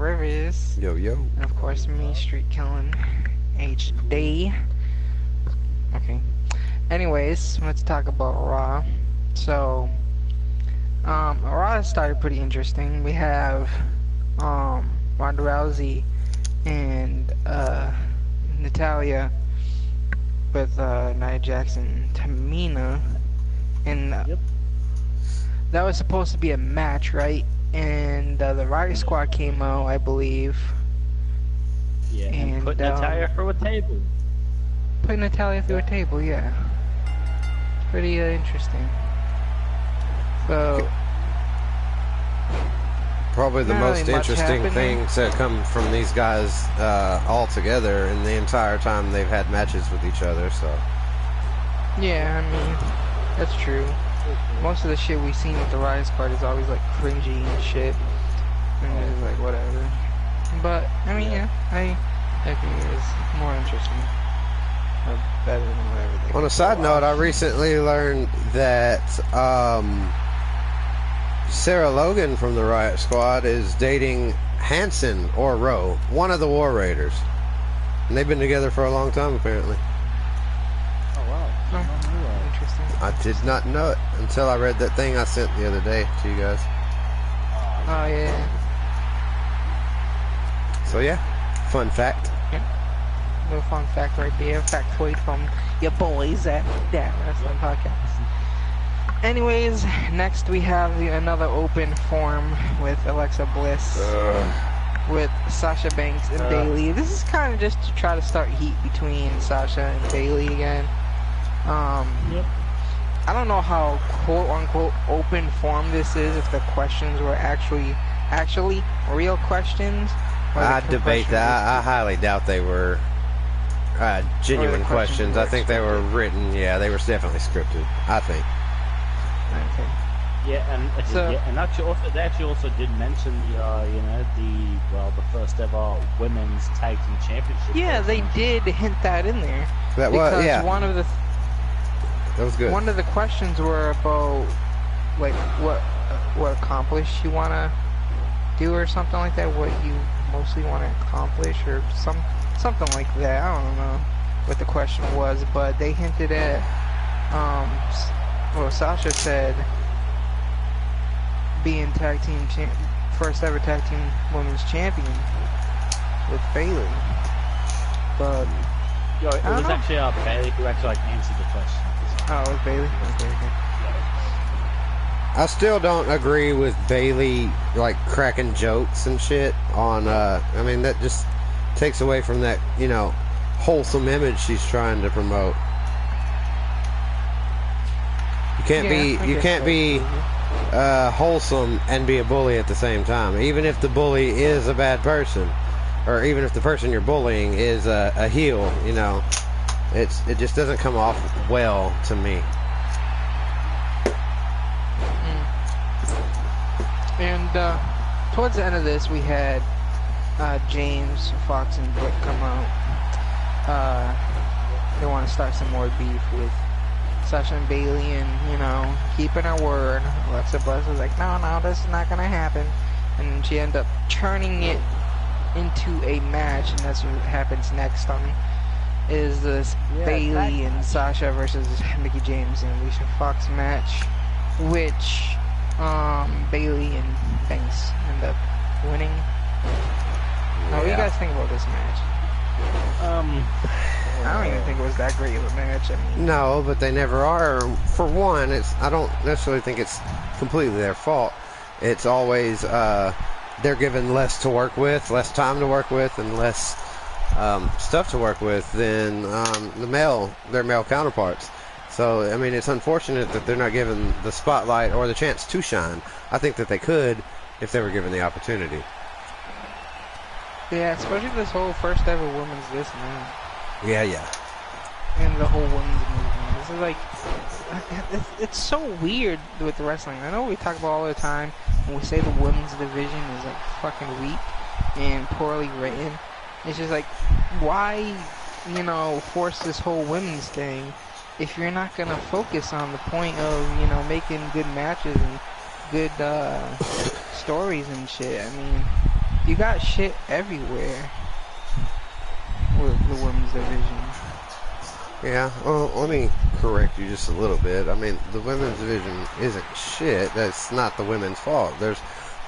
Rivers. Yo, yo. And of course, me, Streetkilln HD. Okay. Anyways, let's talk about Raw. So, Raw started pretty interesting. We have, Ronda Rousey and, Natalya with, Nia Jax and Tamina. And, that was supposed to be a match, right? And the Riot Squad came out, I believe. Yeah, and put Natalya through a table. Put Natalya through a table, yeah. It's pretty interesting. So, probably the most interesting things that come from these guys all together in the entire time they've had matches with each other. So, yeah, I mean, that's true. Most of the shit we've seen with the Riot Squad is always like cringy and shit, and it's like whatever. But I mean, yeah, I think it's more interesting, or better than whatever. On a side note, I recently learned that Sarah Logan from the Riot Squad is dating Hanson or Rowe, one of the War Raiders, and they've been together for a long time apparently. Oh wow. I did not know it until I read that thing I sent the other day to you guys. Oh yeah. So yeah, fun fact. Yeah. Little fun fact right there. Factoid from your boys at Dat Wrasslin Podcast. Anyways, next we have another open forum with Alexa Bliss, with Sasha Banks and Bayley. This is kind of just to try to start heat between Sasha and Bayley again. I don't know how quote-unquote open form this is, if the questions were actually real questions. I debate that. I highly doubt they were genuine questions. I think they were written. Yeah, they were definitely scripted, I think. Okay. Yeah, and they actually also did mention the first ever women's tag team championship. Yeah, they did hint that in there. That was, yeah. One of the that was good. One of the questions were about like what accomplish you want to do or something like that. What you mostly want to accomplish or something like that. I don't know what the question was, but they hinted at. Well, Sasha said being first ever tag team women's champion with Bayley, but it was actually Bayley who actually answered the question. Oh, it was Bayley. Okay. I still don't agree with Bayley like cracking jokes and shit on. I mean, that just takes away from that wholesome image she's trying to promote. You can't be wholesome and be a bully at the same time. Even if the bully is a bad person, or even if the person you're bullying is a heel, it just doesn't come off well to me. And towards the end of this, we had James, Fox, and Britt come out. They want to start some more beef with Sasha and Bayley, and keeping her word. Alexa Bliss was like, no, this is not gonna happen, and she ended up turning it into a match, and that's what happens next is this Bayley and Sasha versus Mickie James and Alicia Fox match, which Bayley and Banks end up winning. What do you guys think about this match? I don't even think it was that great of a match. I mean, no, but they never are. For one, I don't necessarily think it's completely their fault. It's always they're given less to work with, less time to work with, and less stuff to work with than their male counterparts. So, I mean, it's unfortunate that they're not given the spotlight or the chance to shine. I think that they could if they were given the opportunity. Yeah, especially this whole first ever women's this now. Yeah. And the whole women's movement. This is like, it's so weird with wrestling. I know we talk about all the time when we say the women's division is like fucking weak and poorly written. It's just like, why, force this whole women's thing if you're not gonna focus on the point of, making good matches and good stories and shit. I mean, you got shit everywhere with the women's division. Yeah, well, let me correct you just a little bit. I mean, the women's division isn't shit. That's not the women's fault. There's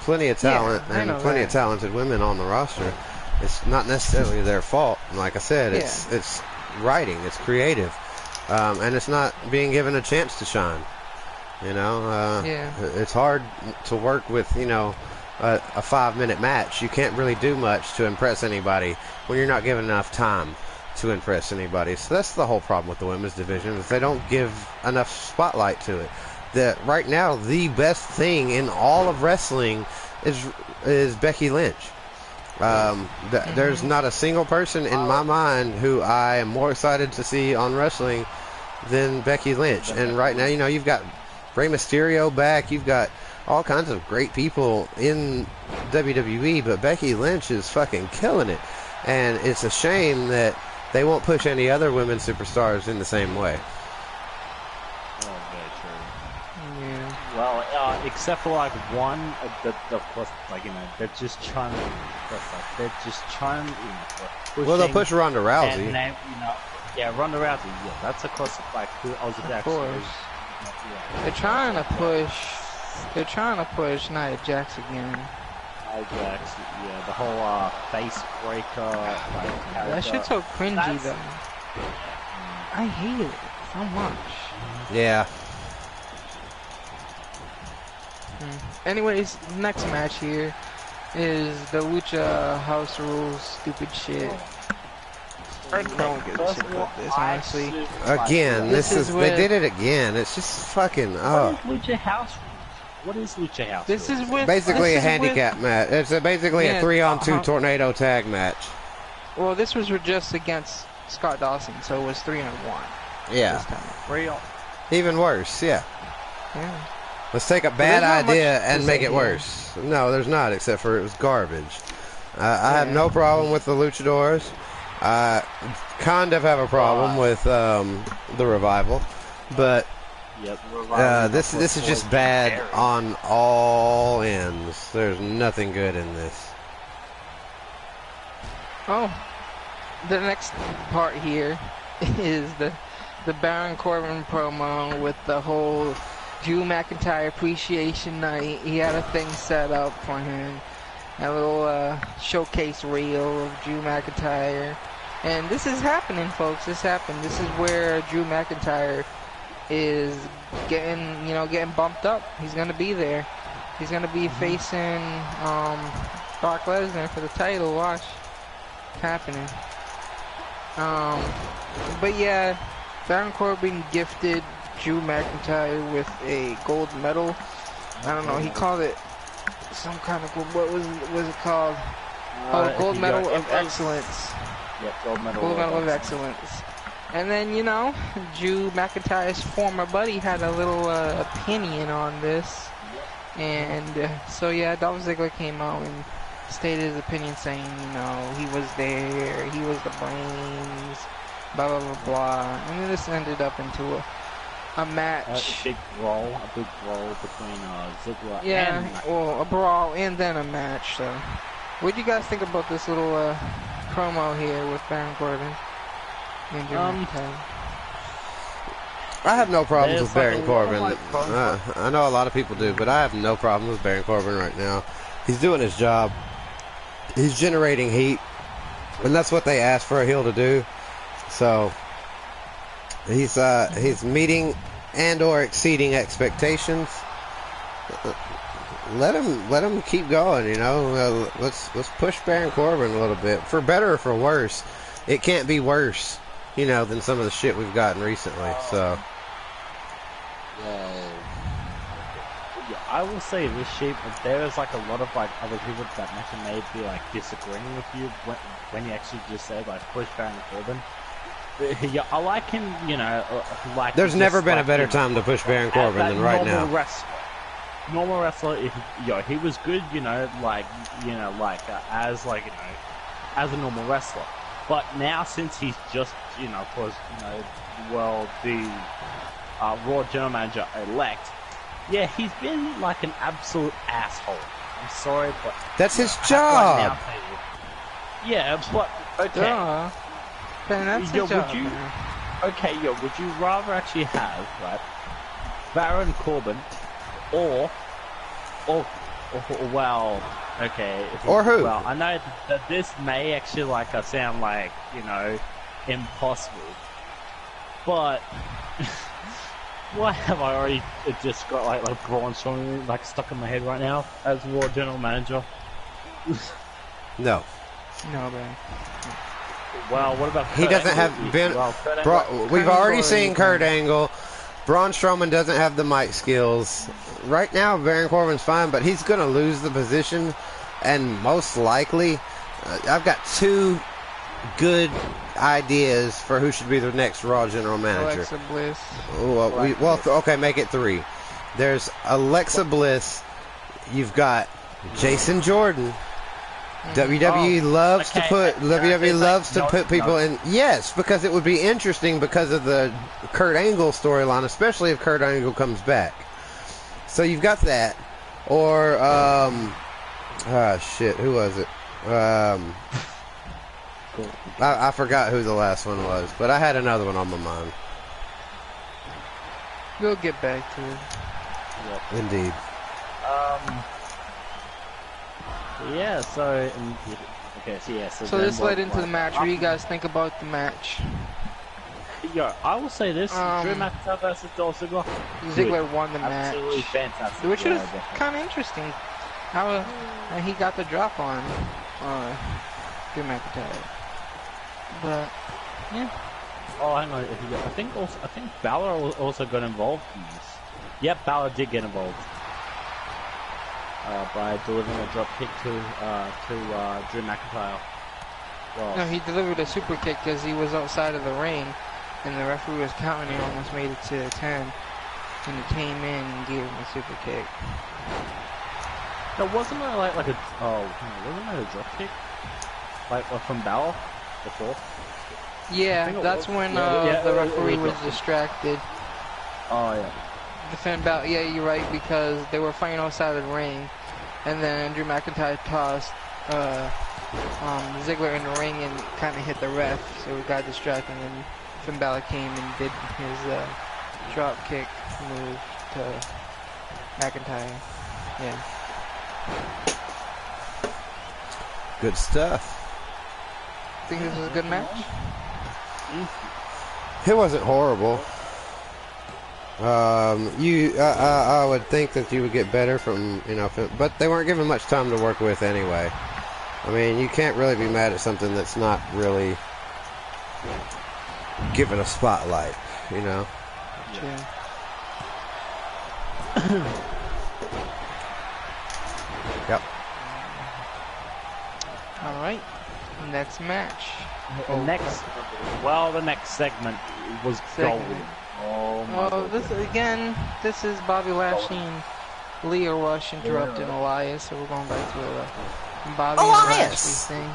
plenty of talent and plenty of talented women on the roster. It's not necessarily their fault. And like I said, it's writing, it's creative, and it's not being given a chance to shine. You know, it's hard to work with, you know, a 5-minute match. You can't really do much to impress anybody when you're not given enough time to impress anybody. So that's the whole problem with the women's division, is they don't give enough spotlight to it. That right now, the best thing in all of wrestling is Becky Lynch. There's not a single person in my mind who I am more excited to see on wrestling than Becky Lynch. And right now, you know, you've got Rey Mysterio back. You've got all kinds of great people in WWE, but Becky Lynch is fucking killing it. And it's a shame that they won't push any other women superstars in the same way. Oh, very true. Yeah. Well, except for like one, of course, like, you know, they're just trying to, pushing, Well, they'll push Ronda Rousey. And then, you know, yeah, Ronda Rousey. Yeah, that's of course like who I was actually. Of course. Yeah. They're trying to push. They're trying to push Nia Jax again. Jax, yeah, the whole face breaker. Like, That shit's so cringy though. I hate it so much. Yeah. Anyways, next match here is the Lucha House Rules stupid shit. I don't give a shit about this, honestly. Again, they did it again. It's just fucking, What is Lucha House Rules? What is Lucha House This Rules? is with basically a handicap match. It's basically a 3-on-2 tornado tag match. Well, this was just against Scott Dawson, so it was 3-on-1. Yeah. Real. Even worse, yeah. Yeah. Let's take a bad idea and make it here. worse. No, there's not, except for it was garbage. I have no problem with the Luchadors. I kind of have a problem with the Revival, but this is just bad on all ends. There's nothing good in this. Oh, the next part here is the Baron Corbin promo with the whole Drew McIntyre appreciation night. He had a thing set up for him, a little showcase reel of Drew McIntyre, and this is happening, folks. This happened. This is where Drew McIntyre is getting bumped up. He's gonna be there. He's gonna be facing Brock Lesnar for the title. Watch, it's happening. But yeah, Baron Corbin gifted Drew McIntyre with a gold medal. I don't know. He called it some kind of what was it called? Gold medal of excellence. Yeah, gold medal of excellence. And then, you know, Drew McIntyre's former buddy had a little opinion on this. And so, yeah, Dolph Ziggler came out and stated his opinion, saying, you know, he was there, he was the brains, blah, blah, blah, blah. And then this ended up into a match. A big brawl between Ziggler and... well, a brawl and then a match, so. What do you guys think about this little promo here with Baron Corbin? I have no problems with Baron Corbin. I know a lot of people do, but I have no problem with Baron Corbin right now. He's doing his job. He's generating heat, and that's what they asked for a heel to do. So he's meeting and/or exceeding expectations. Let him keep going. You know, let's push Baron Corbin a little bit, for better or for worse. It can't be worse, you know, than some of the shit we've gotten recently. So. Well, yeah, I will say this, Sheep. There is like a lot of like other people that may be like disagreeing with you when you actually just said like push Baron Corbin. Yeah, I like him. You know, like there's never been a better time to push Baron Corbin than right now. Normal wrestler, he was good. You know, as a normal wrestler. But now, since he's just, the Raw General Manager elect, yeah, he's been like an absolute asshole. I'm sorry, but That's his I job. have to right now tell you. Yeah, but okay. Duh. Ben, that's Yo, his job. would you? Man. Okay, would you rather actually have right Baron Corbin or well, okay. Or who? Well, I know that this may actually sound like impossible, but why have I already just got like Braun Strowman stuck in my head right now as Raw General Manager? No. No, man. Well, what about He Kurt doesn't Angle? have Ben. Kurt Angle- We've already seen Kurt Angle. Angle. Braun Strowman doesn't have the mic skills. Right now, Baron Corbin's fine, but he's going to lose the position, and most likely, I've got two good ideas for who should be the next Raw General Manager. Alexa Bliss. Okay, make it three. There's Alexa Bliss. You've got Jason Jordan. WWE loves to put people in. Yes, because it would be interesting because of the Kurt Angle storyline, especially if Kurt Angle comes back. So you've got that, or who was it? I forgot who the last one was, but I had another one on my mind. We'll get back to it. Yep. Indeed. Yeah, so So this led into the match. What do you guys think about the match? Yeah, I will say this: Drew McIntyre versus Dolph Ziggler. Ziggler won the Absolutely match, fantastic. which was definitely. kind of interesting. How he got the drop on Drew McIntyre, but yeah. Oh, hang on. I think Balor also got involved in this. Yep, Balor did get involved by delivering a drop kick to Drew McIntyre. Well, No, he delivered a super kick because he was outside of the ring, and the referee was counting. He almost made it to 10, and he came in and gave him a super kick. no, wasn't it wasn't it a drop kick from Balor before? Yeah, that's when the referee was distracted. Oh yeah. The Finn Balor, yeah, you're right, because they were fighting outside of the ring, and then Drew McIntyre tossed Ziggler in the ring and kind of hit the ref, so it got distracted, and then Finn Balor came and did his drop kick move to McIntyre. Yeah. Good stuff. Think this was a good match? It wasn't horrible. I would think that you would get better from, but they weren't given much time to work with anyway. I mean, you can't really be mad at something that's not really given a spotlight, Yeah. Yep. All right. Next match. The next segment was golden. Oh my God. This is Bobby Lashley and Leo Rush interrupting Elias, so we're going back to the Bobby and Lashley thing.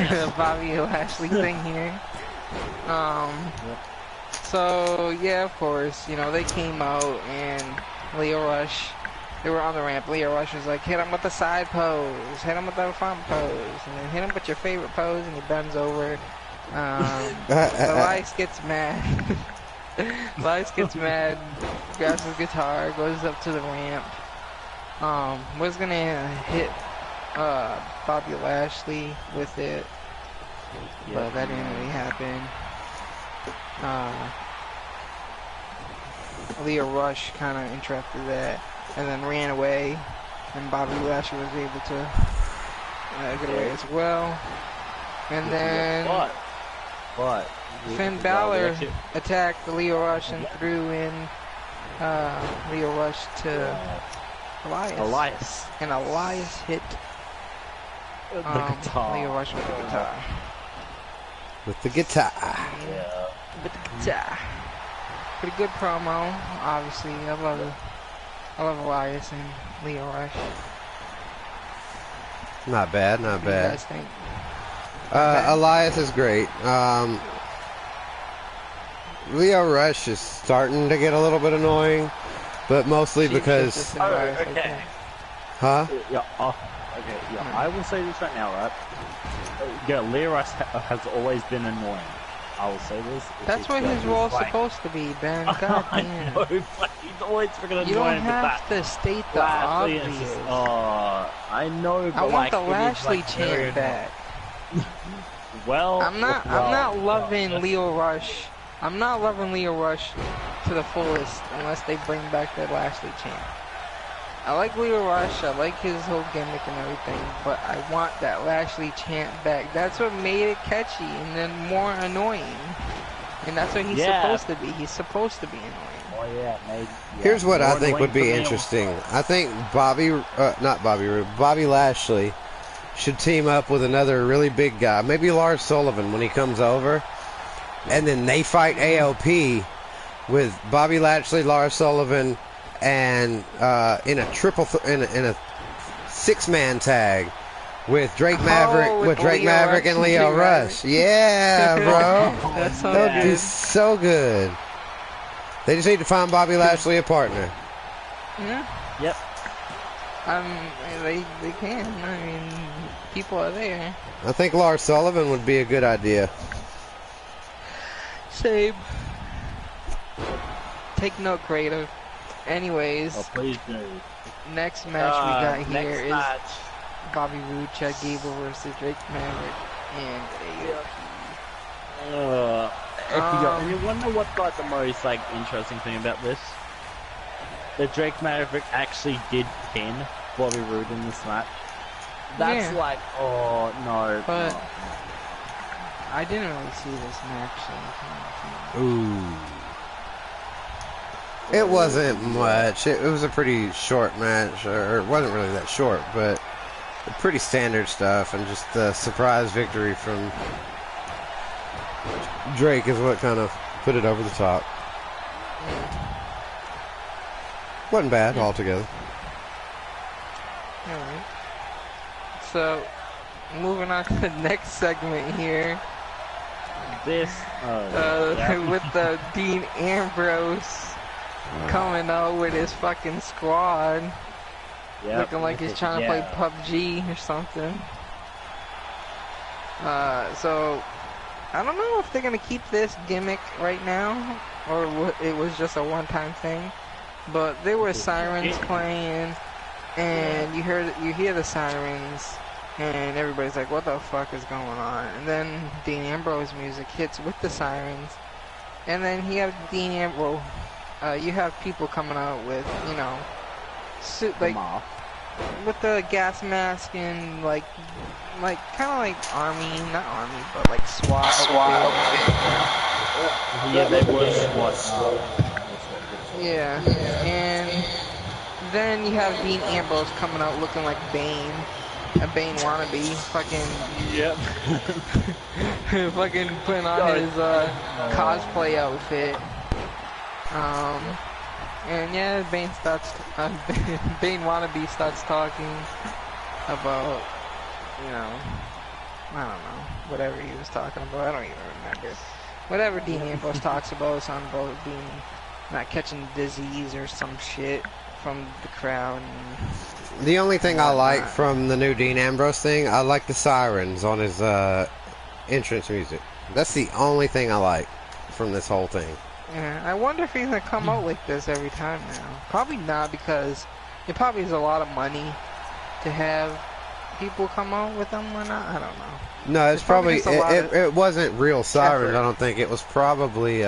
The Bobby and Lashley thing here. So yeah, of course, they came out and Leo Rush, they were on the ramp. Leo Rush was like, hit him with the side pose, hit him with the front pose, and then hit him with your favorite pose, and he bends over. Elias gets mad. Elias gets mad, grabs his guitar, goes up to the ramp. Was gonna hit Bobby Lashley with it, but that didn't really happen. Leo Rush kind of interrupted that and then ran away, and Bobby Lashley was able to get away as well. And then But Finn Balor attacked Leo Rush and threw in Leo Rush to Elias. And Elias hit the guitar. Leo Rush with the guitar. With the guitar. Yeah. With the guitar. Pretty good promo, obviously. I love Elias and Leo Rush. Not bad, not What do you bad. guys think? Elias is great. Leo Rush is starting to get a little bit annoying, but mostly because... Sheepshifter, okay. Huh? Yeah. Okay. Yeah. I will say this right now, right? Yeah, Leo Rush has always been annoying. I will say this. That's what his role's supposed to be, Ben. God I damn. know, but he's always freaking annoying. You don't with have that. to state the Lashley is obvious. just, I know, but I want like, the it is, Lashley like, very chant back. Well, I'm not loving Leo Rush. I'm not loving Leo Rush to the fullest unless they bring back that Lashley chant. I like Leo Rush, I like his whole gimmick and everything, but I want that Lashley chant back. That's what made it catchy and then more annoying. And that's what he's supposed to be. He's supposed to be annoying. Oh yeah, maybe. Yeah. Here's what I think would be More interesting. I think Bobby Lashley should team up with another really big guy, maybe Lars Sullivan when he comes over, and then they fight AOP with Bobby Lashley, Lars Sullivan, and in a in a 6-man tag with Drake Maverick, and Leo Rush. Yeah, bro. That would be so good. They just need to find Bobby Lashley a partner. Yeah. Yep. They can. I mean, people are there. I think Lars Sullivan would be a good idea. Same. Take note, creative. Anyways, please do. Next match we got here is match. Bobby Roode, Chad Gable versus Drake Maverick and AOP. You wonder what's like the most like interesting thing about this? That Drake Maverick actually did pin Bobby Roode in this match. That's like, oh no. But no. I didn't really see this match. So Ooh. It wasn't much. It was a pretty short match, or it wasn't really that short, but pretty standard stuff, and just the surprise victory from Drake is what kind of put it over the top. Wasn't bad altogether. Alright. So, moving on to the next segment here. This, with the Dean Ambrose coming out with his fucking squad. Looking like he's trying to play PUBG or something. So, I don't know if they're going to keep this gimmick right now, or it was just a one-time thing. But there were sirens playing, and you hear the sirens, and everybody's like, what the fuck is going on? And then Dean Ambrose music hits with the sirens, and then you have Dean Ambrose, you have people coming out with, you know, with the gas mask and like kind of like not army, but like SWAT. Yeah, they were SWAT. Yeah, and then you have Dean Ambrose coming out looking like Bane, a Bane wannabe, fucking fucking putting on his cosplay outfit. And yeah, Bane wannabe starts talking about, you know, I don't know, whatever he was talking about. I don't even remember. Whatever Dean Ambrose talks about, something about being not catching disease or some shit from the crowd. And the only thing I like from the new Dean Ambrose thing, I like the sirens on his entrance music. That's the only thing I like from this whole thing. Yeah, I wonder if he's gonna come out like this every time now. Probably not, because it probably is a lot of money to have people come out with them or not. I don't know. No, it's probably it wasn't real sirens. Effort. I don't think it was probably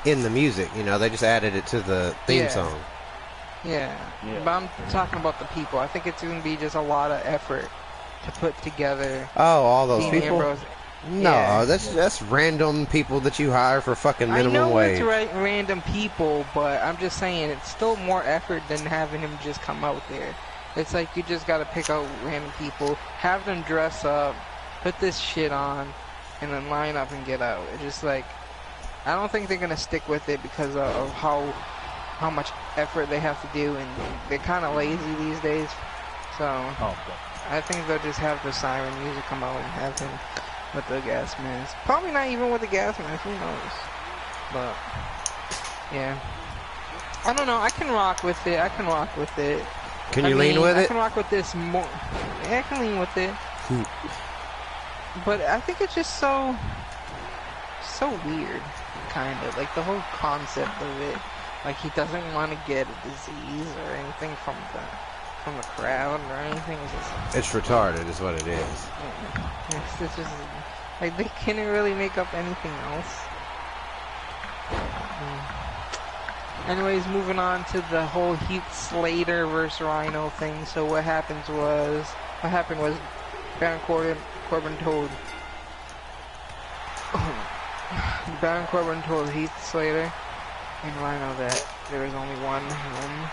in the music. You know, they just added it to the theme song. Yeah, but I'm talking about the people. I think it's gonna be just a lot of effort to put together. Oh, all those Dean people. Ambrose. No, that's random people that you hire for fucking minimum wage. I know it's random people, but I'm just saying it's still more effort than having him just come out there. It's like you just gotta pick out random people, have them dress up, put this shit on, and then line up and get out. It's just like, I don't think they're gonna stick with it because of how much effort they have to do, and they're kind of lazy these days. So I think they'll just have the siren music come out and have him with the gas mask. Probably not even with the gas mask, who knows. But yeah. I don't know. I can rock with it. I can rock with it. Can you lean with I it? can rock with this more. Yeah, I can lean with it. But I think it's just so weird, kind of. Like the whole concept of it. Like he doesn't want to get a disease or anything from the crowd or anything. It's retarded, is what it is. It's just like they can't really make up anything else. Anyways, moving on to the whole Heath Slater versus Rhino thing. So what happened was Baron Corbin told Heath Slater and Rhino that there was only one room.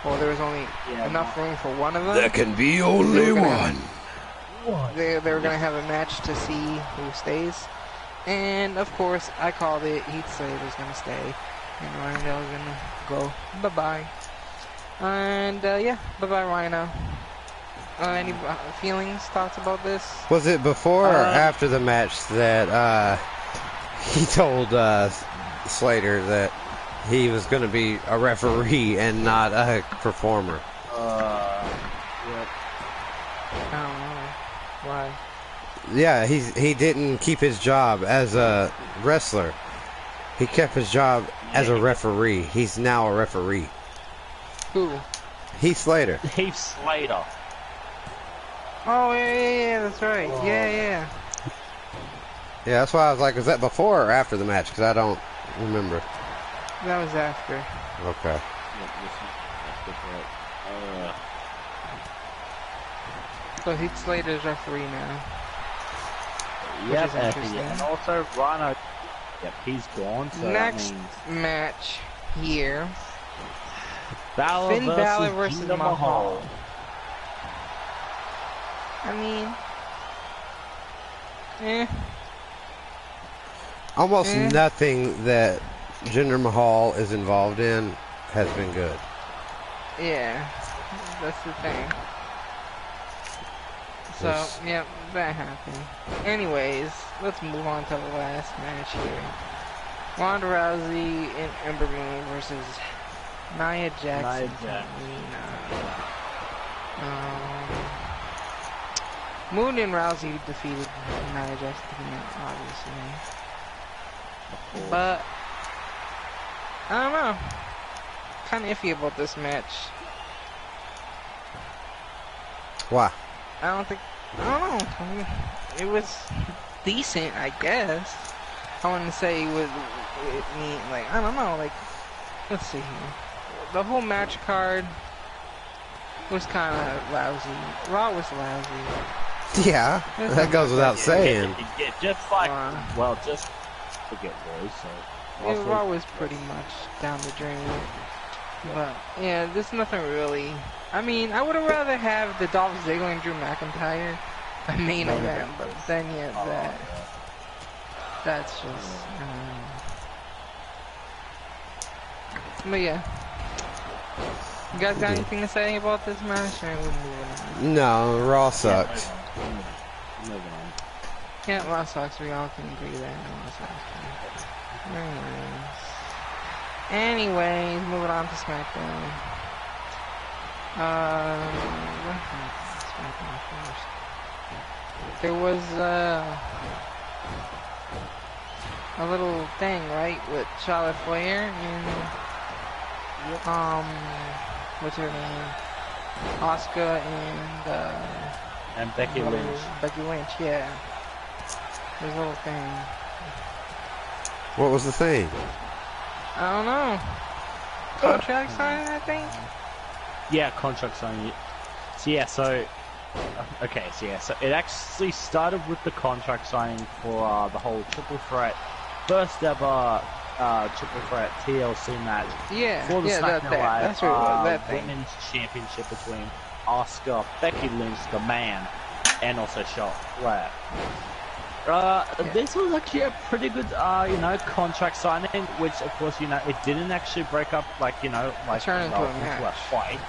Well, there was only enough room for one of them. There can be only one. They were gonna have a match to see who stays, and of course I called it. Heath Slater's gonna stay, and Rhino was gonna go bye bye. And yeah, bye bye Rhino. Any feelings, thoughts about this? Was it before or after the match that he told Slater that he was going to be a referee and not a performer? Yep. I don't know. Why? Yeah, he didn't keep his job as a wrestler. He kept his job as a referee. He's now a referee. Who? Heath Slater. Heath Slater. Oh yeah, that's right. Yeah. Yeah, that's why I was like, was that before or after the match? Because I don't remember. That was after. Okay. Yep, that's good. So Heath Slater's referee now. Yep, Which is interesting. and also Rhino. Yep, he's gone. So Next that means match here. Balor Finn Balor versus Jinder Mahal. I mean, Almost nothing that Jinder Mahal is involved in has been good. Yeah, that's the thing. So, yeah, that happened. Anyways, let's move on to the last match here. Ronda Rousey and Ember Moon versus Nia Jackson. Moon and Rousey defeated Nia Jackson, obviously. But I don't know. Kind of iffy about this match. Why? I don't know. I mean, it was decent, I guess. I wouldn't say it was, like, I don't know, like, let's see here. The whole match card was kind of lousy. Raw was lousy. Yeah, that goes without saying. Yeah, just like, just forget Roy, so. Yeah, Raw was pretty much down the drain. But, yeah, there's nothing really. I mean, I would have rather have the Dolph Ziggler and Drew McIntyre main event, but then, that's just. But yeah. You guys got anything to say about this match? Or we're moving on? No, Raw sucks. Moving on. Yeah, Raw sucks. We all can agree that Raw sucks. Anyways, moving on to SmackDown. What happened to SmackDown first? There was a little thing, right, with Charlotte Flair and what's her name? Asuka and Becky Lynch. Becky Lynch, yeah. There's a little thing. What was the thing? I don't know. Contract signing, I think? Yeah, contract signing. So yeah, so it actually started with the contract signing for the whole triple threat, first ever triple threat TLC match. Yeah, for the SmackDown Live that's what it was, that thing. Women's Championship between Asuka, Becky Lynch, the Man, and also Charlotte Flair. This was actually a pretty good, contract signing, which of course, it didn't actually break up, turn into a match. Fight.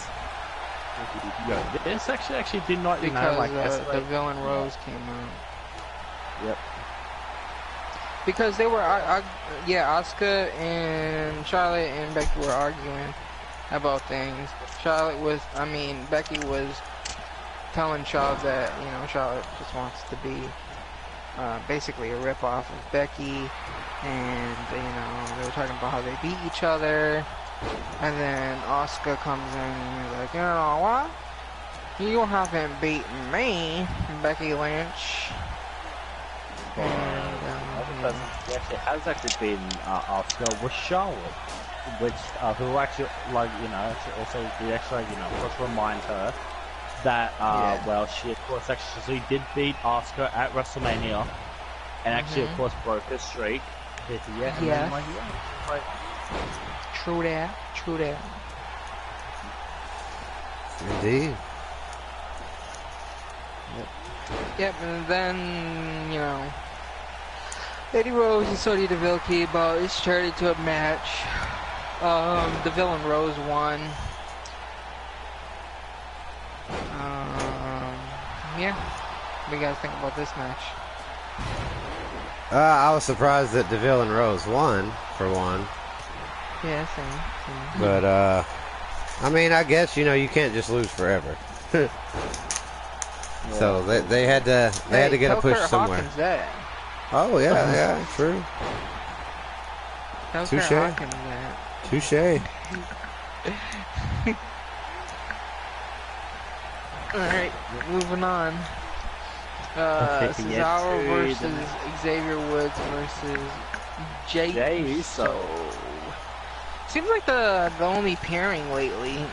This actually did not, because the villain Rose came out. Yep. because they were, yeah, Asuka and Charlotte and Becky were arguing about things. Becky was telling Charlotte that, you know, Charlotte just wants to be basically a rip-off of Becky, and, you know, they were talking about how they beat each other, and then Asuka comes in and he's like, you know what? You haven't beaten me, Becky Lynch. Other person who actually has actually been Asuka was Charlotte, which who actually, like, you know, also we actually, you know, of course remind her that well, she of course actually did beat Asuka at WrestleMania, and actually of course broke her streak. True that. Indeed. Yep, and then, you know, Eddie Rose and Sonya Deville came out. It started to a match. Deville and Rose won. Yeah. What do you guys think about this match? I was surprised that Deville and Rose won, for one. Yeah, same. But, I mean, I guess, you know, you can't just lose forever. So they had to get a push Kurt somewhere. Hawkins that. Oh yeah, true. Touche. Touche. Alright, moving on. Cesaro versus Xavier Woods versus Jay Uso. Seems like the only pairing lately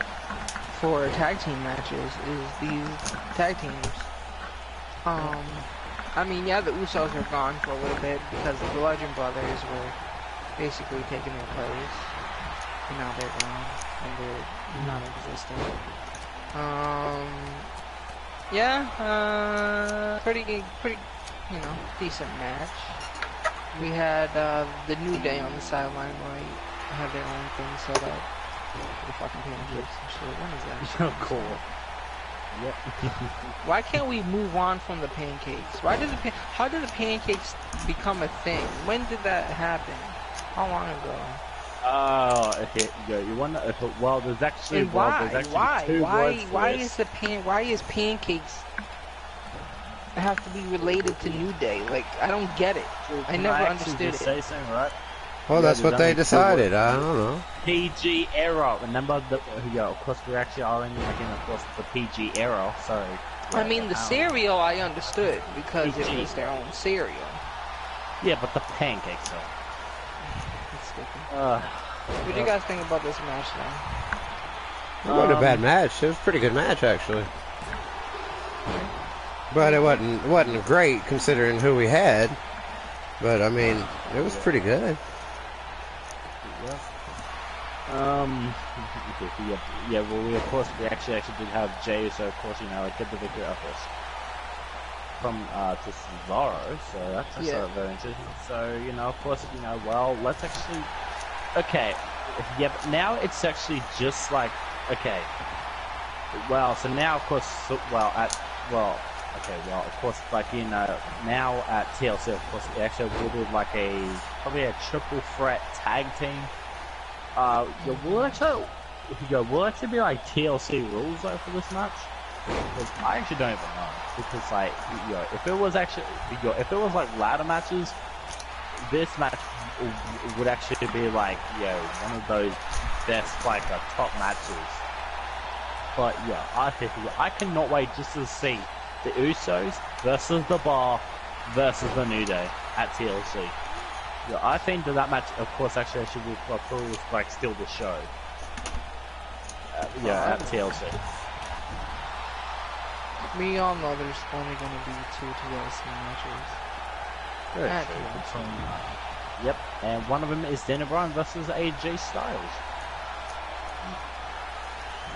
for tag team matches is these tag teams. I mean, yeah, the Usos are gone for a little bit because the Bludgeon Brothers were basically taking their place. And now they're gone and they're non-existent. Yeah, pretty, you know, decent match. We had the New Day on the sideline, right? Have their own thing set up. The fucking pancakes and shit. When is that? So cool. Yep. Why can't we move on from the pancakes? How did the pancakes become a thing? When did that happen? How long ago? Oh, okay. Yeah, you wonder if well, there's actually and why is pancakes have to be related to New Day? Like, I don't get it. I never understood it. Say something, right? Well, that's what they decided. I don't know. PG era. Remember the of course we actually are in of course the PG era. Sorry. I mean the cereal I understood because PG. It was their own cereal. Yeah, but the pancakes though. What do you guys think about this match now? It wasn't a bad match. It was a pretty good match actually. But it wasn't great considering who we had. But I mean, it was pretty good. Yeah, well, we actually did have Jay, so of course, you know, get the victory up us from to Cesaro, so that's very interesting. So, you know, of course, you know, well, let's actually, okay, yeah, but now it's actually just like, okay, well, so now, of course, of course, like, you know, now at TLC, of course, it actually will be like probably a triple threat tag team. Will actually be like TLC rules though for this match? Because I actually don't even know. Because like, if it was like ladder matches, this match would actually be like, one of those best like top matches. But yeah, I cannot wait just to see the Usos versus the Bar versus the New Day at TLC. Yeah, I think that match, of course, actually will probably like steal the show. At TLC. We all know there's only going to be 2 TLC matches. Yep, and one of them is Daniel Bryan versus AJ Styles.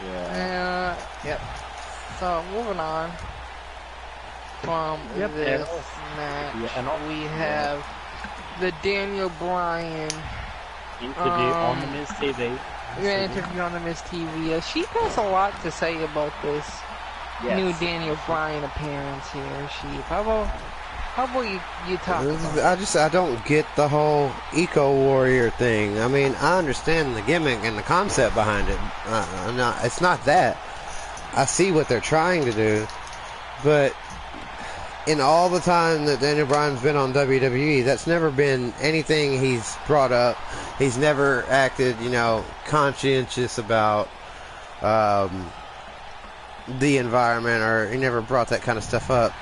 Yeah. Yep. So moving on from this match, we have the Daniel Bryan interview on the Miz TV. Interview on the Miz TV. She has a lot to say about this new Daniel Bryan appearance here. How about you talk about it? I don't get the whole eco warrior thing. I mean, I understand the gimmick and the concept behind it. It's not that. I see what they're trying to do, but in all the time that Daniel Bryan's been on WWE, that's never been anything he's brought up. He's never acted, conscientious about the environment, or he never brought that kind of stuff up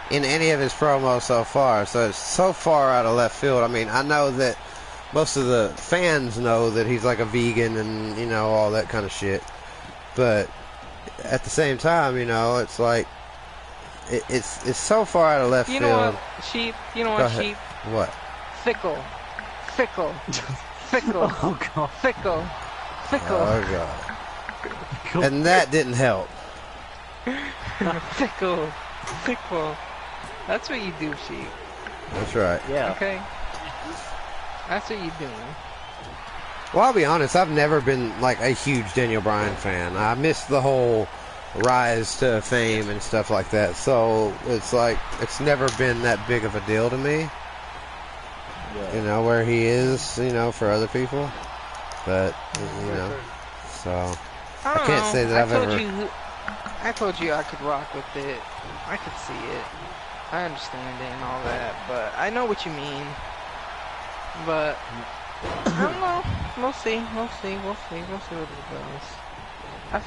in any of his promos so far. So it's so far out of left field. I mean, I know that most of the fans know that he's like a vegan and, all that kind of shit. But at the same time, it's like, it's so far out of left field. You know what, Sheep? You know what, Sheep? What? Fickle. Fickle. Fickle. Oh, God. Fickle. Fickle. Oh, God. And that didn't help. Fickle. Fickle. That's what you do, Sheep. That's right. Yeah. Okay? That's what you do. Well, I'll be honest, I've never been like a huge Daniel Bryan fan. I missed the whole rise to fame and stuff like that. So it's like, it's never been that big of a deal to me. Yeah. Where he is, for other people. But, so I can't say that I've ever... I told you I could rock with it. I could see it. I understand it and all that, but I know what you mean. But I don't know. We'll see. We'll see. We'll see. We'll see what it goes. I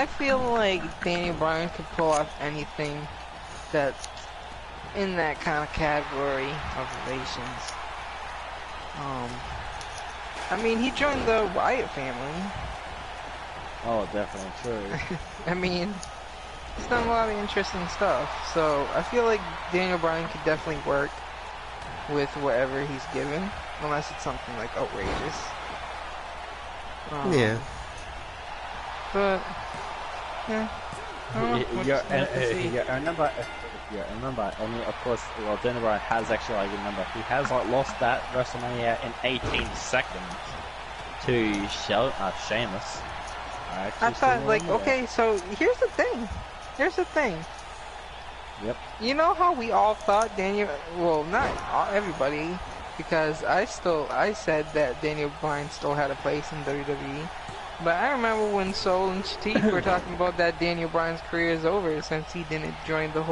feel like Daniel Bryan could pull off anything that's in that kind of category of relations. I mean, he joined the Wyatt family. Oh, definitely true. I mean, he's done a lot of interesting stuff. So I feel like Daniel Bryan could definitely work with whatever he's given, unless it's something like outrageous. Yeah. But yeah. Remember, and of course, well, Daniel Bryan has actually, he has lost that WrestleMania in 18 seconds to Sheamus. I thought, okay, so here's the thing. Yep. You know how we all thought not everybody, because I said that Daniel Bryan still had a place in WWE. But I remember when Soul and Steve were talking about that Daniel Bryan's career is over since he didn't join that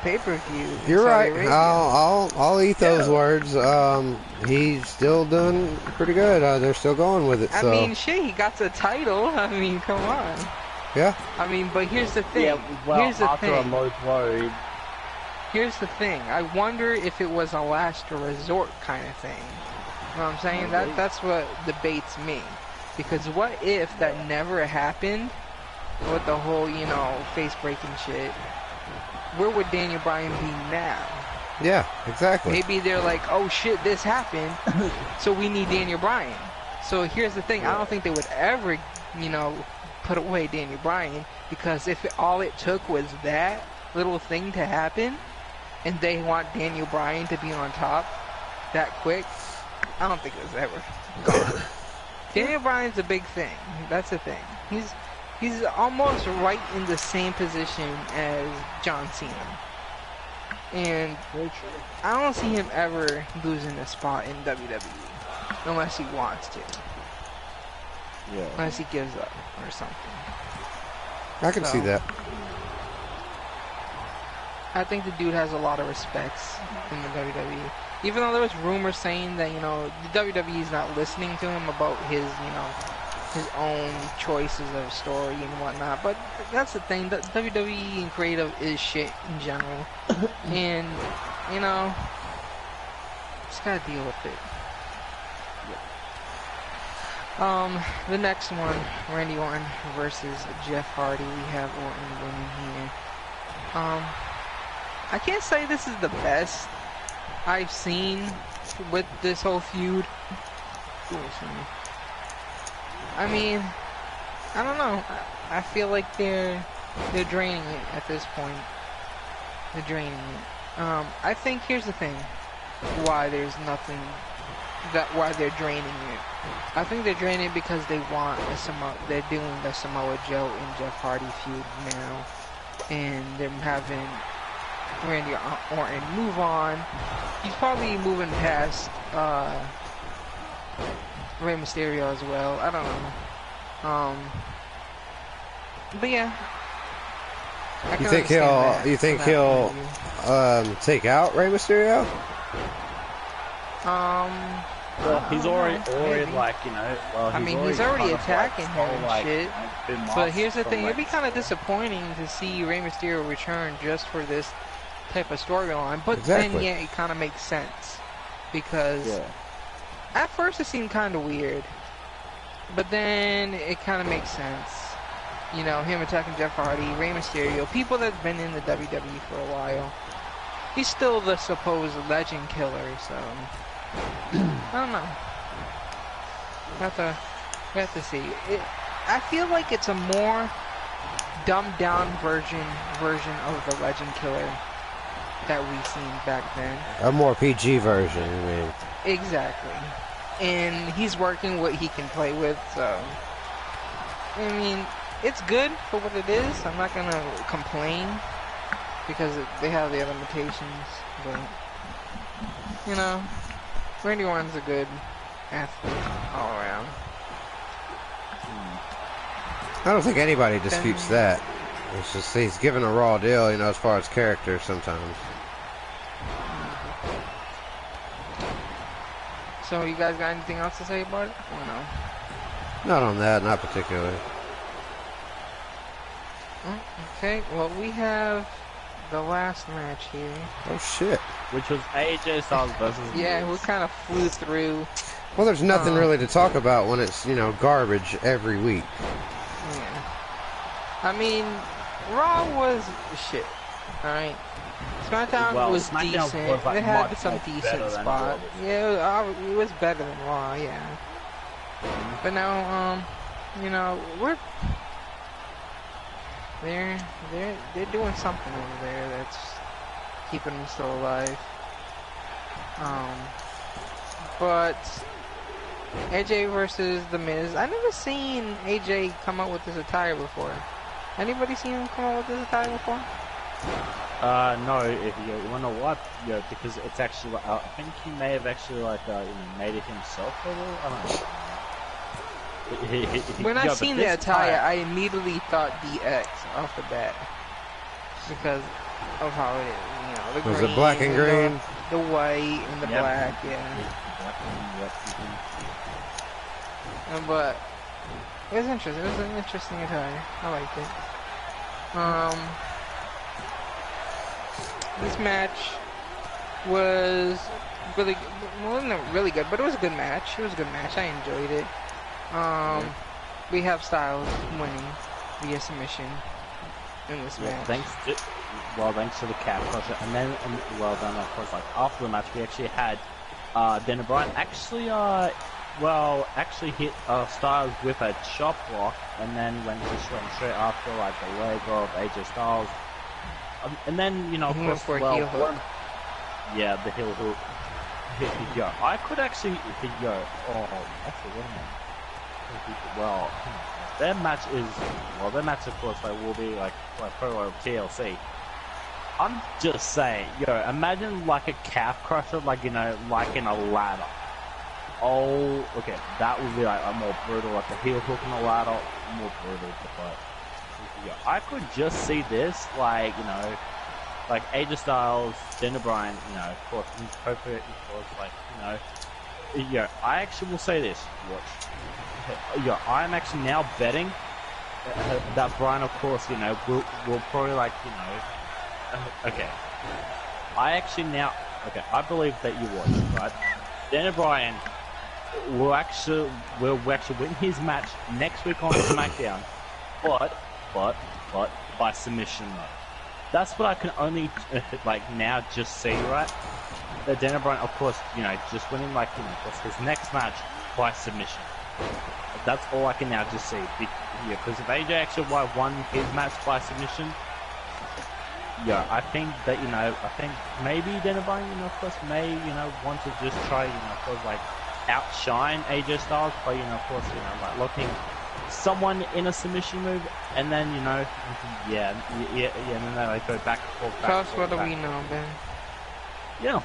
pay-per-view. You're right. I'll eat those words. He's still doing pretty good. They're still going with it. I mean, shit, he got the title. I mean, come on. Yeah. I mean, but here's the thing. After a low blow. Here's the thing. I wonder if it was a last resort kind of thing. You know what I'm saying? That's what debates me. Because what if that never happened with the whole, face-breaking shit? Where would Daniel Bryan be now? Yeah, exactly. Maybe they're like, oh shit, this happened, so we need Daniel Bryan. So here's the thing, I don't think they would ever, put away Daniel Bryan, because if all it took was that little thing to happen, and they want Daniel Bryan to be on top that quick, I don't think it was ever gone. Daniel Bryan's a big thing. That's the thing. He's almost right in the same position as John Cena. And I don't see him ever losing a spot in WWE. Unless he wants to. Yeah. Unless he gives up or something. I can see that. I think the dude has a lot of respects in the WWE. Even though there was rumors saying that, the WWE is not listening to him about his, his own choices of story and whatnot. But that's the thing, that WWE and creative is shit in general. And, just gotta deal with it. The next one, Randy Orton versus Jeff Hardy. We have Orton winning here. I can't say this is the best I've seen with this whole feud. I mean, I don't know. I feel like they're draining it at this point. They're draining it. I think here's the thing. Why there's nothing why they're draining it. I think they're draining it because they want they're doing the Samoa Joe and Jeff Hardy feud now. and them having Randy Orton move on. He's probably moving past Rey Mysterio as well. I don't know. But yeah. You think he'll take out Rey Mysterio? Well, he's already maybe. like, you know, well, I mean, he's already attacking him and shit. But here's the thing, it'd be kind of disappointing to see Rey Mysterio return just for this type of storyline. But then, yeah, it kind of makes sense. Because at first it seemed kind of weird. But then it kind of makes sense. You know, him attacking Jeff Hardy, Rey Mysterio, people that's been in the WWE for a while. He's still the supposed legend killer, so I don't know. We have to see. I feel like it's a more dumbed down version of the legend killer that we've seen back then. A more PG version, I mean. Exactly. And he's working what he can play with, so I mean, it's good for what it is. I'm not gonna complain because they have their limitations, but you know, Randy Orton's a good athlete all around. I don't think anybody disputes that. It's just he's given a raw deal, you know, as far as character sometimes. So you guys got anything else to say about it? Or no? Not on that, not particularly. Okay, well we have the last match here. Oh shit. Which was AJ Styles versus Yeah, we kind of flew through. Well, there's nothing really to talk about when it's, you know, garbage every week. Yeah. I mean, Raw was shit. Alright. SmackDown was decent. Was like it had some decent spots. Yeah, it was better than Raw, yeah. But now, you know, they're doing something over there that's keeping them still alive. But AJ versus The Miz. I never seen AJ come out with this attire before. Anybody seen him come out with this attire before? No, if you wanna know what? Yeah, because it's actually, I think he may have actually like, you know, made it himself a little. I don't know. When I seen the attire, I immediately thought DX off the bat because of how it is. You know, the Was green, it black and green? The white and the black, yeah. But it was interesting. It was an interesting attire. I liked it. This match was really, well, not really good, but it was a good match. It was a good match. I enjoyed it. We have Styles winning via submission in this match. Thanks to the Cap Crusher, and then well done, of course. Like after the match, we actually had Daniel Bryan actually hit Styles with a chop block, and then just went straight after like the leg of AJ Styles, and then, you know, of course, for a heel hook. Yeah, the heel hook. Yo, I could actually, yo, oh, actually, what am I? Well, their match of course, like, will be like pro TLC. I'm just saying, yo, imagine like a calf crusher, like, you know, like in a ladder. Oh, okay, that would be like a more brutal, like a heel hook in a ladder, more brutal, but yeah, I could just see this, like, you know, like AJ Styles, Daniel Bryan, you know, of course, hopefully, of course, like, you know, yeah, I actually will say this, watch. Yeah, I'm actually now betting that Bryan, of course, you know, will probably, like, you know, okay. I believe that you would, right? Daniel Bryan will actually win his match next week on SmackDown, but by submission though. That's what I can only like now just see, right? That Daniel Bryan, of course, you know, just winning, like, you know, of course, his next match by submission. That's all I can now just see. Yeah, because if AJ actually won his match by submission, yeah, I think that, you know, maybe Daniel Bryan, you know, of course, may, you know, want to just try, you know, of course, like, outshine AJ Styles by, you know, of course, you know, like, locking someone in a submission move, and then, you know, yeah, and then they like go back and forth, Tell us what do we know, Ben? Yeah.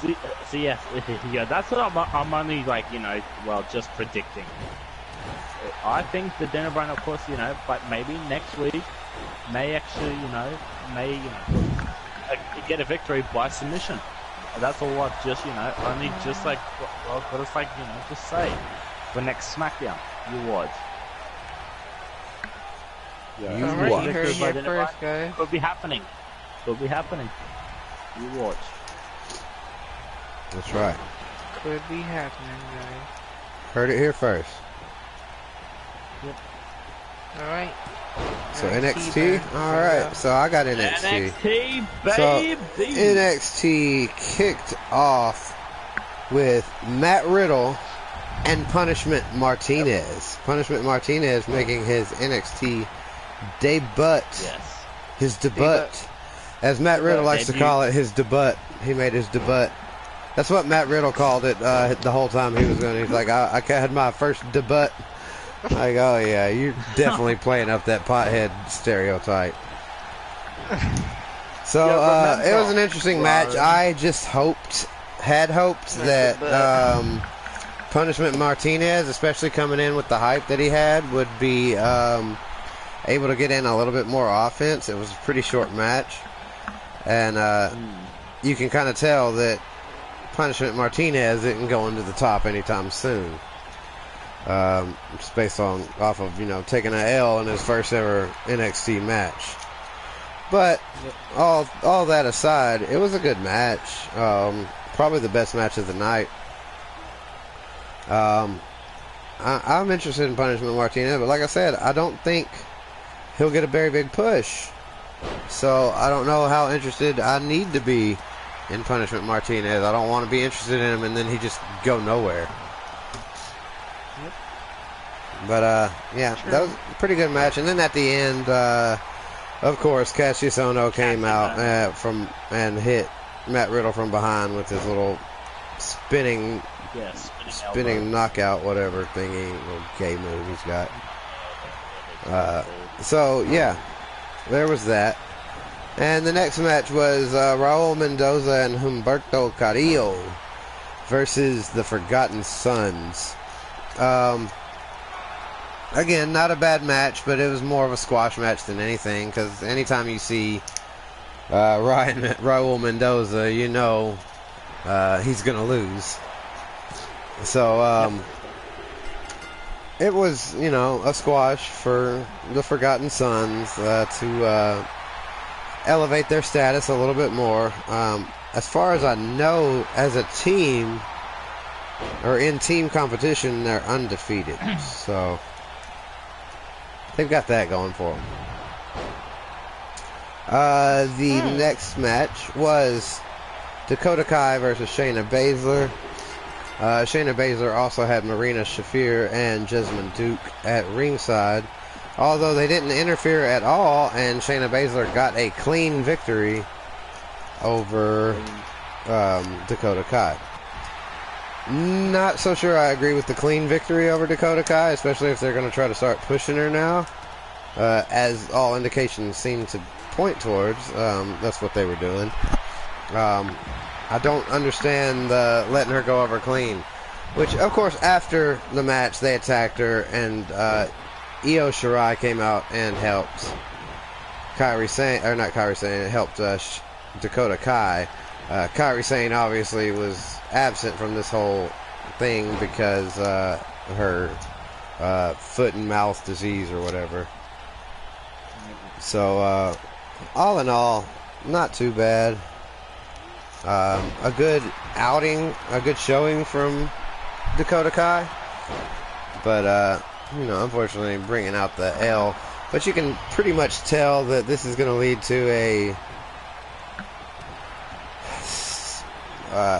See, yeah, yeah, that's what I'm only, like, you know, well, just predicting. I think the Daniel Bryan, of course, you know, but maybe next week may actually, get a victory by submission. That's all I've just, you know, only just like, well, but it's like, you know, just say for next SmackDown, you watch. Yeah, You Alright, watch. you heard it here first, guys. Could be happening. Could be happening. You watch. That's right. Could be happening, guys. Heard it here first. Yep. Alright. So NXT? Alright, so I got NXT. NXT, So baby! NXT kicked off with Matt Riddle and Punishment Martinez. Punishment Martinez making his NXT debut. Yes. His debut. As Matt Riddle likes to call it, his debut. He made his debut. That's what Matt Riddle called it the whole time he was going. He's like, I had my first debut. Like, oh yeah, you're definitely playing up that pothead stereotype. So it was an interesting match. I just had hoped that Punishment Martinez, especially coming in with the hype that he had, would be able to get in a little bit more offense. It was a pretty short match, and you can kind of tell that Punishment Martinez isn't going to the top anytime soon. Just based off of, you know, taking an L in his first ever NXT match. But all that aside, it was a good match. Probably the best match of the night. I'm interested in Punishment Martinez, but like I said, I don't think he'll get a very big push. So I don't know how interested I need to be in Punishment Martinez. I don't want to be interested in him and then he just go nowhere. But, yeah, that was a pretty good match. And then at the end, of course, Cassius Ohno came out and hit Matt Riddle from behind with his little spinning knockout, whatever thingy, little gay move he's got. So, yeah, there was that. And the next match was Raul Mendoza and Humberto Carrillo versus the Forgotten Sons. Again, not a bad match, but it was more of a squash match than anything, because anytime you see Raul Mendoza, you know he's going to lose. So, it was, you know, a squash for the Forgotten Sons to elevate their status a little bit more. As far as I know, as a team, or in team competition, they're undefeated. So they've got that going for them. The next match was Dakota Kai versus Shayna Baszler. Shayna Baszler also had Marina Shafir and Jessamine Duke at ringside, although they didn't interfere at all, and Shayna Baszler got a clean victory over Dakota Kai. Not so sure I agree with the clean victory over Dakota Kai, especially if they're going to try to start pushing her now, as all indications seem to point towards. That's what they were doing. I don't understand letting her go over clean, which, of course, after the match, they attacked her, and Io Shirai came out and helped helped Dakota Kai. Kairi Sane obviously was absent from this whole thing because her foot and mouth disease or whatever. So all in all, not too bad. A good outing, a good showing from Dakota Kai, but you know, unfortunately bringing out the L. But you can pretty much tell that this is going to lead to a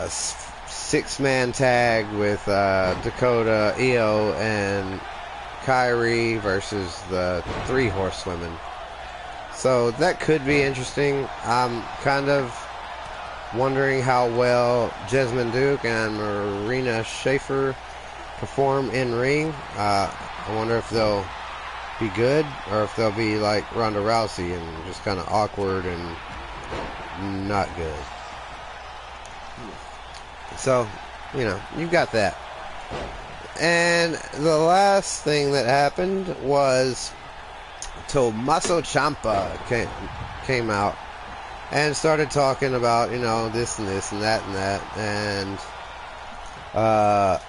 six-man tag with Dakota, Io, and Kairi versus the Three Horsewomen. So that could be interesting. I'm kind of wondering how well Jessamine Duke and Marina Shafir perform in ring. I wonder if they'll be good or if they'll be like Ronda Rousey and just kind of awkward and not good. So, you know, you've got that. And the last thing that happened was Tommaso Ciampa came out and started talking about, you know, this and this and that and that. And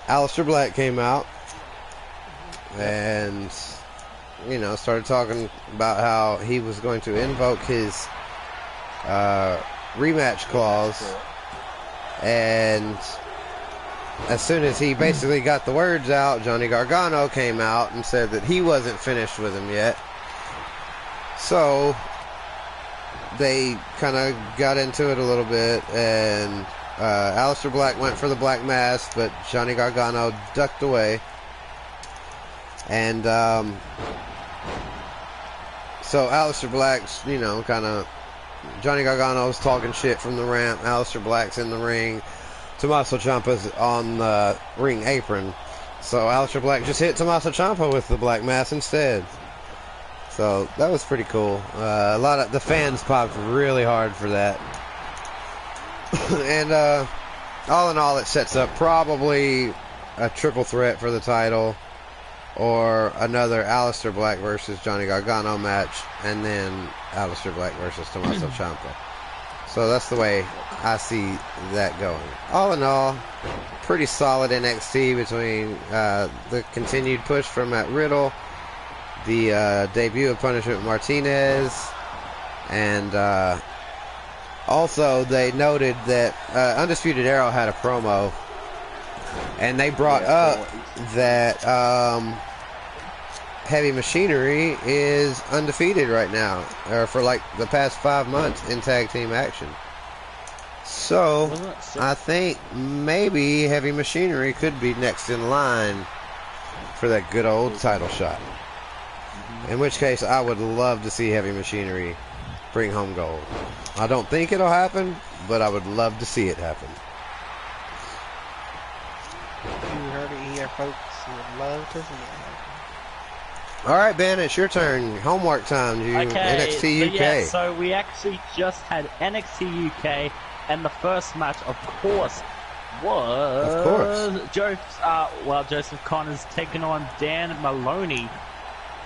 Aleister Black came out and, you know, started talking about how he was going to invoke his rematch clause. And as soon as he basically got the words out, Johnny Gargano came out and said that he wasn't finished with him yet. So they kind of got into it a little bit, and Aleister Black went for the Black Mass, but Johnny Gargano ducked away. And so Aleister Black's, you know, kind of, Johnny Gargano's talking shit from the ramp. Aleister Black's in the ring. Tommaso Ciampa's on the ring apron. So Aleister Black just hit Tommaso Ciampa with the Black Mass instead. So that was pretty cool. A lot of the fans popped really hard for that. And all in all, it sets up probably a triple threat for the title, or another Aleister Black versus Johnny Gargano match, and then Aleister Black versus Tommaso Ciampa. So that's the way I see that going. All in all, pretty solid NXT between the continued push from Matt Riddle, the debut of Punishment Martinez, and also they noted that Undisputed Era had a promo, and they brought up that Heavy Machinery is undefeated right now, or for like the past 5 months in tag team action. So I think maybe Heavy Machinery could be next in line for that good old title shot. In which case, I would love to see Heavy Machinery bring home gold. I don't think it'll happen, but I would love to see it happen. You heard it here, folks. You would love to see it. All right, Ben, it's your turn. Homework time. NXT UK. Yeah, so we actually just had NXT UK, and the first match, of course, was Joseph Connors taking on Dan Maloney.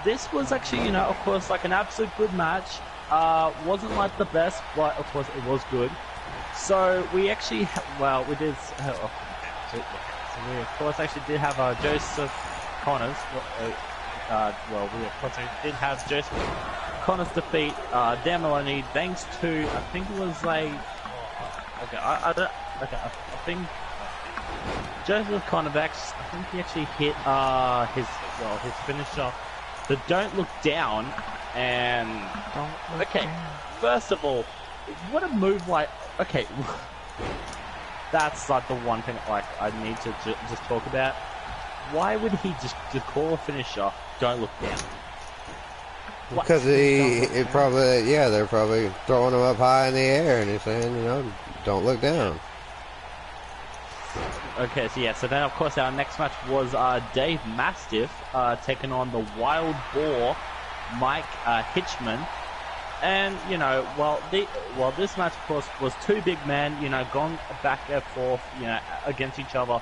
This was actually, you know, of course, like an absolute good match. Wasn't like the best, but of course it was good. So we actually, we did. So we of course actually did have Joseph Connors. We of course did have Joseph Connors defeat Dan Maloney thanks to, I think it was like, I think Joseph Connors he actually hit his finisher, the Don't Look Down, and first of all, what a move! Like, okay, that's like the one thing like I need to just talk about. Why would he just call a finisher Don't Look Down? Because they're probably throwing him up high in the air and he's saying, you know, don't look down. Okay, so then of course our next match was Dave Mastiff taking on the Wild Boar, Mike Hitchman. And, you know, this match, of course, was two big men, you know, going back and forth, you know, against each other.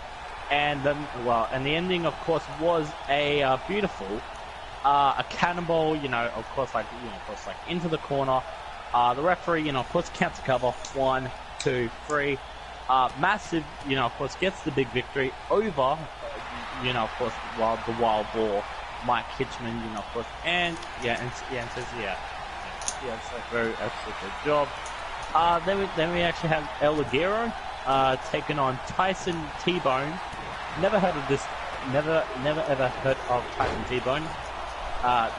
And then, and the ending, of course, was a beautiful, a cannonball, you know, of course, like into the corner. The referee, you know, of course, counts the cover. 1, 2, 3. Massive, you know, of course, gets the big victory over, you know, of course, the Wild Boar, Mike Hitchman, you know, of course, and says, it's like very excellent good job. Then we actually have El Ligero taking on Tyson T-Bone. Never heard of this. Never ever heard of Tyson T-Bone.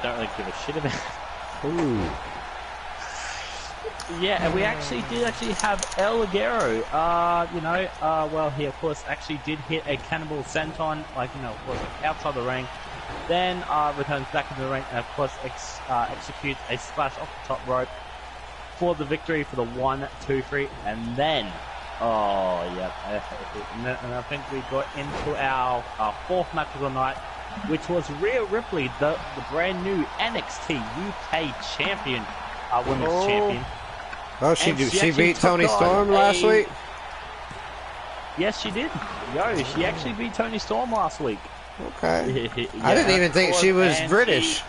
Don't really give a shit about it. Ooh. Yeah, and we actually did have El Ligero. He of course actually did hit a Cannibal Senton, like, you know, of course, outside the ring. Then returns back into the ring and of course executes a splash off the top rope for the victory for the 1, 2, 3, and then Oh, yeah. And I think we got into our fourth match of the night, which was Rhea Ripley, the brand new NXT UK champion, women's champion. Oh, she beat Toni Storm last week? Yes, she did. Yo, she actually beat Toni Storm last week. Okay. Yeah, I didn't even think she was British.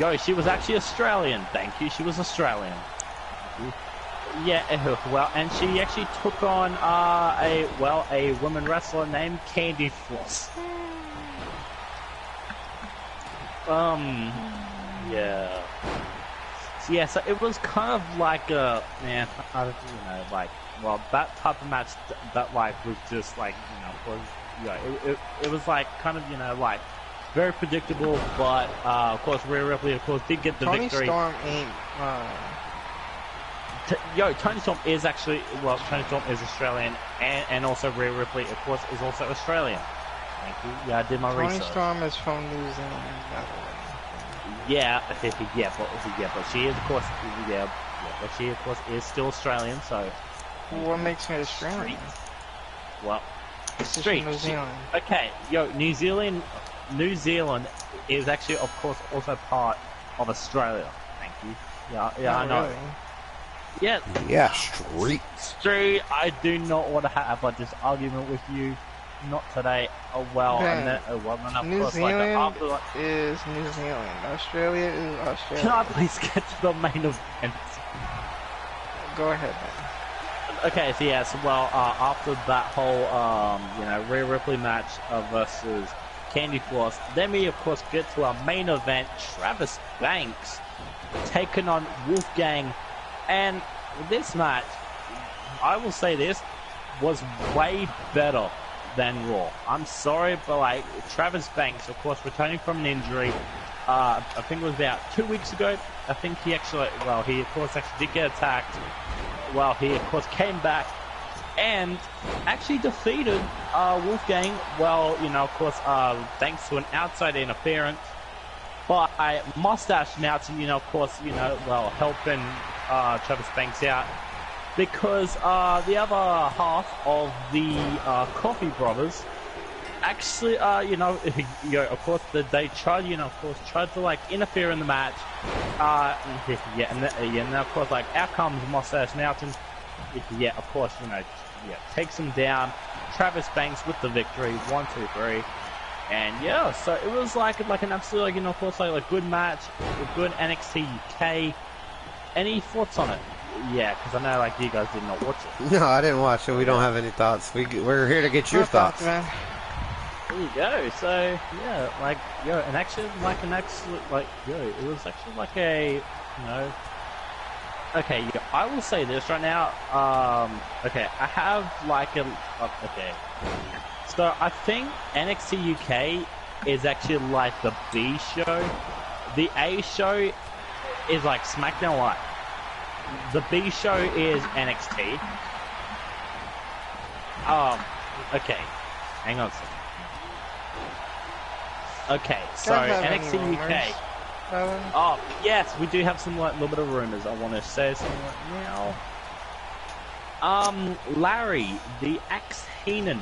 Yo, she was actually Australian. Thank you. She was Australian. Yeah, well, and she actually took on a woman wrestler named Candy Floss. Yeah. So, yeah, so it was kind of like a, man, I don't, you know, like, well, that type of match that like was just like, you know, was, it was like kind of, you know, like very predictable, but of course Rhea Ripley, of course, did get the victory. Toni Storm ain't. Toni Storm is actually, well, Toni Storm is Australian, and also Rhea Ripley, of course, is also Australian. Thank you. Yeah, I did my research. Toni Storm is from New Zealand, by the way. Yeah, but she is, of course, but she, of course, is still Australian. So, what makes me Australian? Well, Street. New Zealand. Okay, New Zealand is actually, of course, also part of Australia. Thank you. Yeah, I know. Really. Yeah, Street. I do not want to have like this argument with you. Not today. Oh well, okay. And then, then of New course, Zealand after, is New Zealand. Australia is Australia. Can I please get to the main event? Go ahead, man. Okay, so yes, well, after that whole, Rhea Ripley match versus Candy Floss, then we of course get to our main event: Travis Banks taking on Wolfgang, and this match, I will say this, was way better than Raw. I'm sorry, but like Travis Banks, of course, returning from an injury, I think it was about 2 weeks ago. I think he actually, he of course actually did get attacked. Well, he of course came back and actually defeated Wolfgang. Well, of course, thanks to an outside interference by Mustache Mountain. Of course, helping Travis Banks out. Because the other half of the Coffee Brothers actually, of course, they tried, tried to like interfere in the match. And of course, like out comes Mustache Mountain. Yeah, of course, takes him down. Travis Banks with the victory, 1, 2, 3, and yeah, so it was like an absolute, of course, like a good match, a good NXT UK. Any thoughts on it? Yeah, because I know like you guys did not watch it. No, I didn't watch it. We don't have any thoughts. We're here to get your thoughts. Man. There you go. So yeah, and actually it was actually like a, Okay, yeah, I will say this right now. Okay, I have like a. Okay, so I think NXT UK is actually like the B show. The A show is like SmackDown Live. The B show is NXT. Okay. Hang on a second. Okay, so NXT UK. Oh, yes, we do have some like little bit of rumors. I want to say something right now. Larry, the ex-Heenan,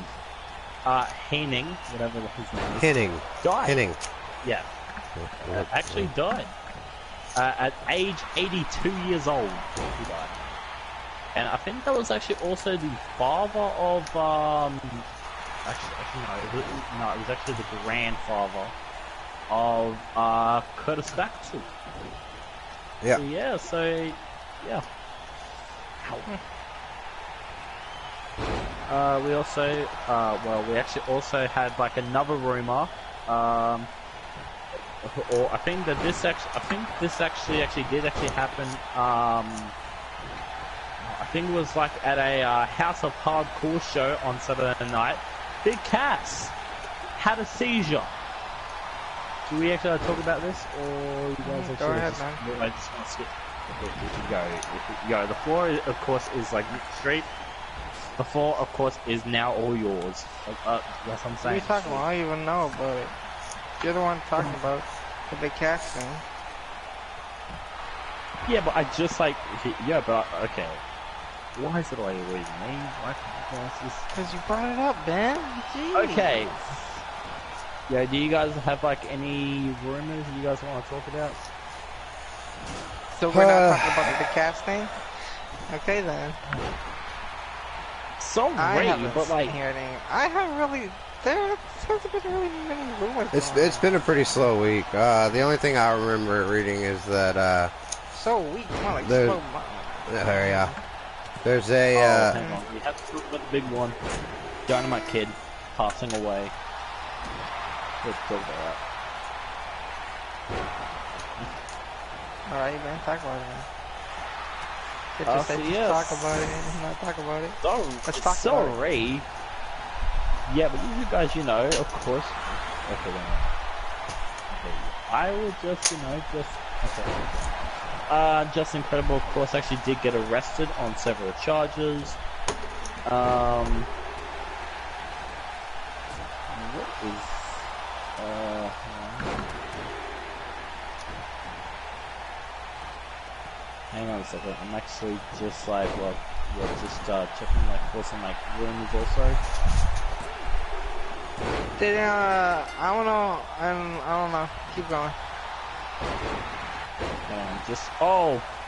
Heening, whatever his name is. Henning. Died. Henning. Yeah. Actually died. At age 82 years old, he died. And I think that was actually also the father of, actually no, it was actually the grandfather of, Curtis Baxter. Yeah. So yeah. We also, we actually also had like another rumor, or I think this actually did happen. I think it was like at a House of Hardcore show on Saturday night. Big Cass had a seizure. Do we actually talk about this, or you guys go ahead, man. I just want to skip. Go. The floor, of course, is like straight. The floor, of course, is now all yours. That's what I'm saying. What are you talking about? I don't even know, but you're the one talking about the big cast thing. Yeah, but I just like, okay. Why is it always me? Why can't you guys just... Because you brought it up, Ben. Jeez. Okay. Yeah, do you guys have like any rumors you guys want to talk about? So we're not talking about the casting? Okay then. So I great, haven't but like... heard any. I haven't really... There hasn't been really many rumors. It's been a pretty slow week. The only thing I remember reading is that so weak, more like There- slow. yeah, there's a hang on. We have to talk about the big one. Dynamite Kid passing away. Let's go there. Alright, man, talk about it, man. It Oh, just said so just yes. talk about it, and not talk about it. Let's talk about it. Sorry. Yeah, but you guys, you know, of course. Okay, then. Okay, I will just, you know, okay. Just Incredible, of course, actually did get arrested on several charges. What is, hang on a second, I'm actually just like, well, yeah, just checking like for some like rumors also. I don't know, I don't know, keep going.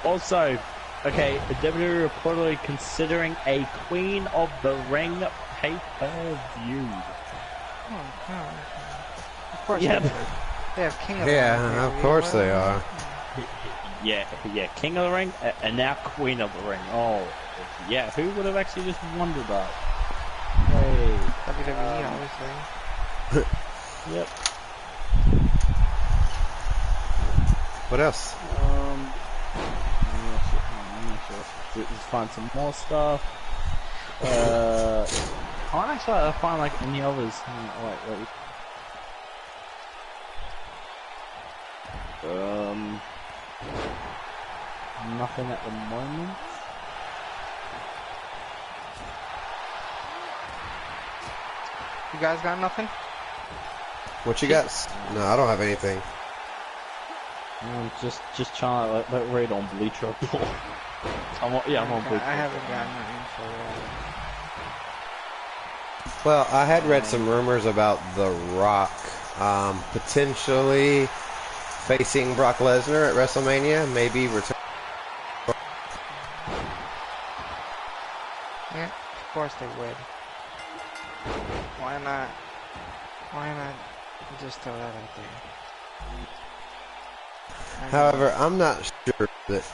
Also, okay, the WWE reportedly considering a Queen of the Ring pay-per-view. Oh, God. Of course Yeah. they have King of the Ring. yeah, of course they are. Yeah, King of the Ring, and now Queen of the Ring. Oh, yeah, who would have actually just wondered that? Hey, WWE, obviously. yep. What else? Just find some more stuff. I want actually find like any others. Wait. Nothing at the moment. You guys got nothing? What you got? No, I don't have anything. I'm just trying to like, read on Bleacher Report. I'm on Bleacher I haven't gotten nothing for Well, I had read some rumors about The Rock potentially facing Brock Lesnar at WrestleMania, maybe return. Yeah, of course they would. Why not? Why not just throw that out there? However, I'm not sure that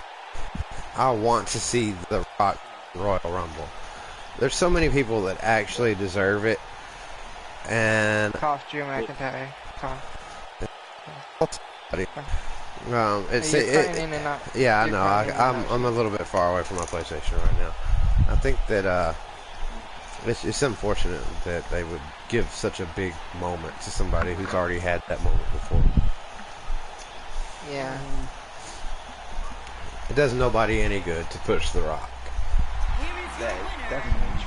I want to see The Rock Royal Rumble. There's so many people that actually deserve it, and Cost Drew McIntyre. it's You're cutting in and out. yeah, I You're know. cutting in and out. I'm a little bit far away from my PlayStation right now. I think that it's unfortunate that they would give such a big moment to somebody who's already had that moment before. Yeah. It does nobody any good to push The Rock. Definitely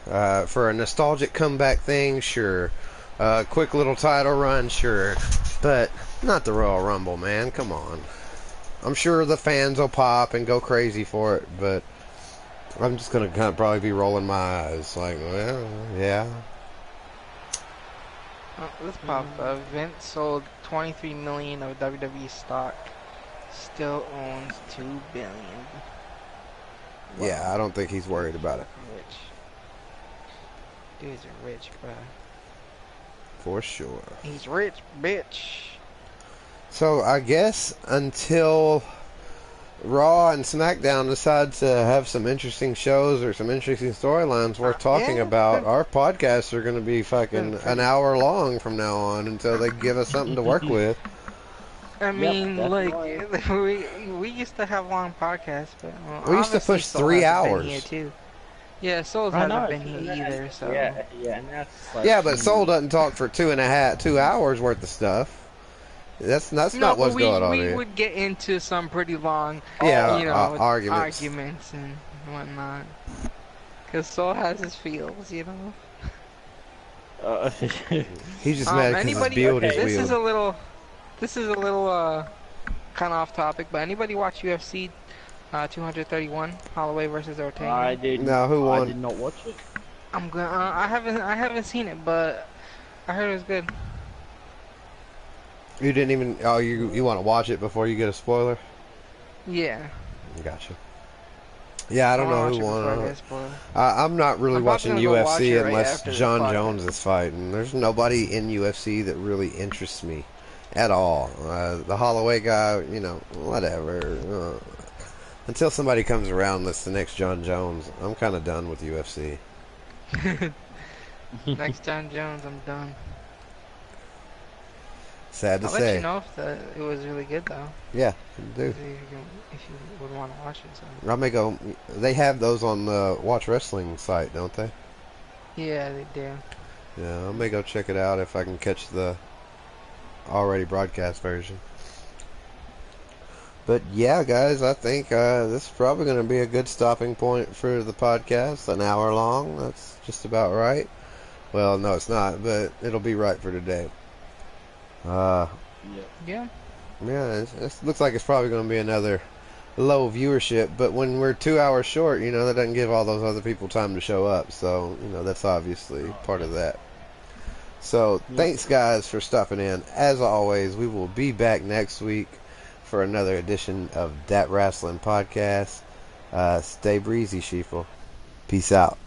true. For a nostalgic comeback thing, sure. Quick little title run, sure. But not the Royal Rumble, man. Come on. I'm sure the fans will pop and go crazy for it, but I'm just going to kind of probably be rolling my eyes. Like, well, yeah. Let's pop. Vince sold 23 million of WWE stock. Still owns 2 billion. Wow. Yeah, I don't think he's worried about it. Rich. Dudes are rich, bro. For sure. He's rich, bitch. So I guess until Raw and SmackDown decide to have some interesting shows or some interesting storylines worth talking about, our podcasts are going to be fucking an hour long from now on until they give us something to work with. I mean, like, right. we used to have long podcasts, but We used to obviously push Soul 3 hasn't been hours. here too. Yeah, Souls hasn't been here either, so. Yeah, and that's like... Yeah, but Soul doesn't talk for 2 hours worth of stuff. That's not what's going on we here. would get into some pretty long, arguments and whatnot. Cause Soul has his feels, you know. He's just mad because his build is This weird. is a little kind of off topic, but anybody watch UFC 231, Holloway versus Ortega. I did. No, who I won? did not watch it. I'm gonna. I haven't seen it, but I heard it was good. You didn't even. Oh, you want to watch it before you get a spoiler? Yeah. Gotcha. Yeah, I don't know who won. I'm not really I'm watching probably gonna go watch UFC it right unless after this John podcast. Jones is fighting. There's nobody in UFC that really interests me at all. The Holloway guy, whatever. Until somebody comes around that's the next John Jones, I'm kind of done with UFC. Next John Jones, I'm done. Sad to I'll say. let you know if it was really good though. Yeah, do. If you would want to watch it. So. I may go. They have those on the Watch Wrestling site, don't they? Yeah, they do. Yeah, I may go check it out if I can catch the already broadcast version. But yeah, guys, I think this is probably going to be a good stopping point for the podcast. An hour long. That's just about right. Well, no, it's not, but it'll be right for today. Yeah. Yeah, it looks like it's probably going to be another low viewership, but when we're 2 hours short, that doesn't give all those other people time to show up, so, that's obviously part of that. So, thanks, guys, for stopping in. As always, we will be back next week for another edition of Dat Wrasslin Podcast. Stay breezy, sheeple. Peace out.